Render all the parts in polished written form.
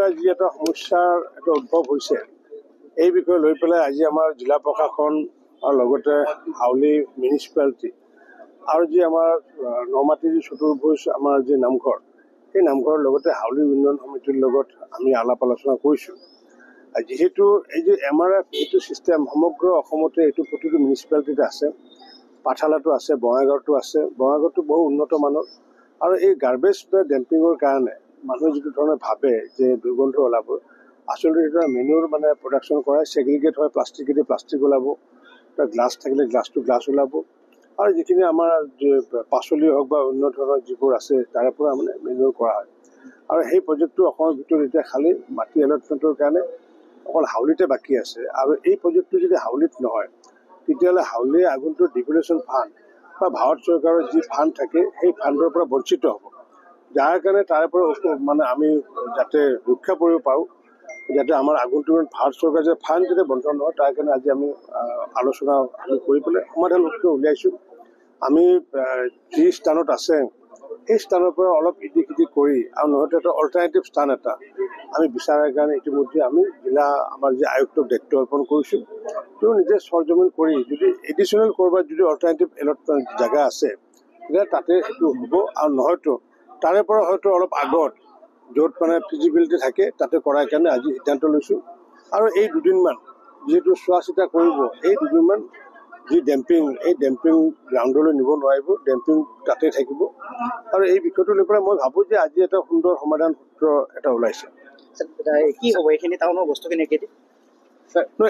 পেলাই যি এটা সমস্যাৰ এটা উদ্ভৱ হৈছে এই বিষয়ে লৈ পেলাই আজি আমাৰ জিলা প্ৰশাসন আৰু লগতে হাউলি মিউনিচিপালিটি আৰু যি আমাৰ নমাটি যি চতুৰ্ভুজ আমাৰ যি নামঘৰ সেই নামঘৰৰ লগতে হাউলি উন্নয়ন সমিতিৰ লগত আমি আলাপ আলোচনা কৰিছোঁ। যিহেতু এই যে MRF এইটো ছিষ্টেম সমগ্ৰ অসমতে এইটো প্ৰতিটো মিউনিচিপালিটিতে আছে, পাঠালাটো আছে, বঙাইগাঁৱতো আছে। বঙাইগাঁৱতো বহু উন্নত মানৰ আৰু এই গাৰ্বেজ বা ডেম্পিঙৰ কাৰণে মানুহে যিটো ধৰণে ভাবে যে দুৰ্গন্ধ ওলাব, আচলতে সেইটো মেনুৰ মানে প্ৰডাকশ্যন কৰাই ছেগ্ৰিগেট হয়, প্লাষ্টিকেদি প্লাষ্টিক ওলাব, গ্লাছ থাকিলে গ্লাছটো গ্লাছ ওলাব আৰু যিখিনি আমাৰ পাচলি হওক বা অন্য ধৰণৰ যিবোৰ আছে তাৰে পৰা মানে মেনুৰ কৰা হয়। আৰু সেই প্ৰজেক্টটো অসমৰ ভিতৰত এতিয়া খালী মাটি এলটমেণ্টৰ কাৰণে অকল হাউলিতে বাকী আছে। আৰু এই প্ৰজেক্টটো যদি হাউলিত নহয় তেতিয়াহ'লে হাউলিৰ আগন্তুক ডেভেলপমেণ্ট ফাণ্ড বা ভাৰত চৰকাৰৰ যি ফাণ্ড থাকে সেই ফাণ্ডৰ পৰা বঞ্চিত হ'ব, যাৰ কাৰণে তাৰে পৰা মানে আমি যাতে ৰক্ষা কৰিব পাৰোঁ, যাতে আমাৰ আগন্তুক ভাৰত চৰকাৰে যে ফাণ্ড যাতে বন্ধ নহয় তাৰ কাৰণে আজি আমি আলোচনা কৰি পেলাই সমাধান সূত্ৰ উলিয়াইছোঁ। আমি যি স্থানত আছে সেই স্থানৰ পৰা অলপ ইদিক সিদিক কৰি আৰু নহয়তো এটা অল্টাৰনেটিভ স্থান এটা আমি বিচাৰাৰ কাৰণে ইতিমধ্যে আমি জিলা আমাৰ যি আয়ুক্তক দায়িত্ব অৰ্পণ কৰিছোঁ। তেওঁ নিজে সৰজমিন কৰি যদি এডিশ্যনেল ক'ৰবাত যদি অল্টাৰনেটিভ এলটমেণ্ট জেগা আছে তেতিয়া তাতে সেইটো হ'ব, আৰু নহয়তো তাৰে পৰা হয়তো অলপ আগত য'ত মানে ফিজিবিলিটি থাকে তাতে কৰাৰ কাৰণে আজি সিদ্ধান্ত লৈছোঁ। আৰু এই দুদিনমান যিহেতু চোৱা চিতা কৰিব, এই দুদিনমান যি ডেম্পিং এই ডেম্পিং গ্ৰাউণ্ডলৈ নিব নোৱাৰিব, ডেম্পিং তাতে থাকিব। আৰু এই বিষয়টো লৈ পেলাই মই ভাবোঁ যে আজি এটা সুন্দৰ সমাধান সূত্ৰ এটা ওলাইছে। কি হ'ব এইখিনি টাউনৰ বস্তুখিনি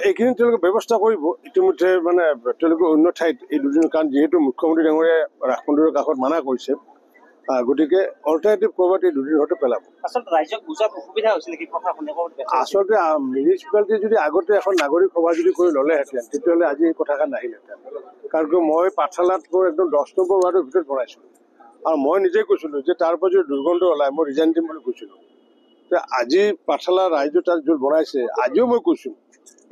এইখিনি তেওঁলোকে ব্যৱস্থা কৰিব ইতিমধ্যে, মানে তেওঁলোকে অন্য ঠাইত এই দুদিন, কাৰণ যিহেতু মুখ্যমন্ত্ৰী ডাঙৰীয়াই ৰাস মন্দিৰৰ কাষত মানা কৰিছে, গতিকে অল্টাৰনেটিভ ক'ৰবাত এই দুদিন হয়তো পেলাব। আচলতে ৰাইজক বুজাত অসুবিধা হৈছে নেকি? আচলতে মিউনিচিপালিটি যদি আগতে এখন নাগৰিক সভা যদি কৰি ল'লেহেঁতেন তেতিয়াহ'লে আজি এই কথাষাৰ নাহিলহেঁতেন। কাৰণ মই পাঠশালাত মোৰ একদম 10 নম্বৰ ৱাৰ্ডৰ ভিতৰত বনাইছিলোঁ আৰু মই নিজে কৈছিলোঁ যে তাৰ পৰা যদি দুৰ্গন্ধ ওলায় মই ৰিজাইন দিম বুলি কৈছিলোঁ। আজি পাঠশালা ৰাইজে তাত য'ত বনাইছে, আজিও মই কৈছোঁ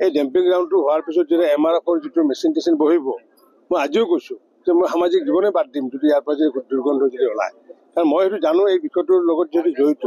এই ডেম্পিং গ্ৰাউণ্ডটো হোৱাৰ পিছত যেতিয়া MRFৰ যিটো মেচিন টেচিন বহিব, মই আজিও কৈছোঁ যে মই সামাজিক জীৱনে বাদ দিম যদি ইয়াৰ পৰা যদি দুৰ্গন্ধ যদি ওলায়, কাৰণ মই সেইটো জানো এই বিষয়টোৰ লগত যদি জড়িত।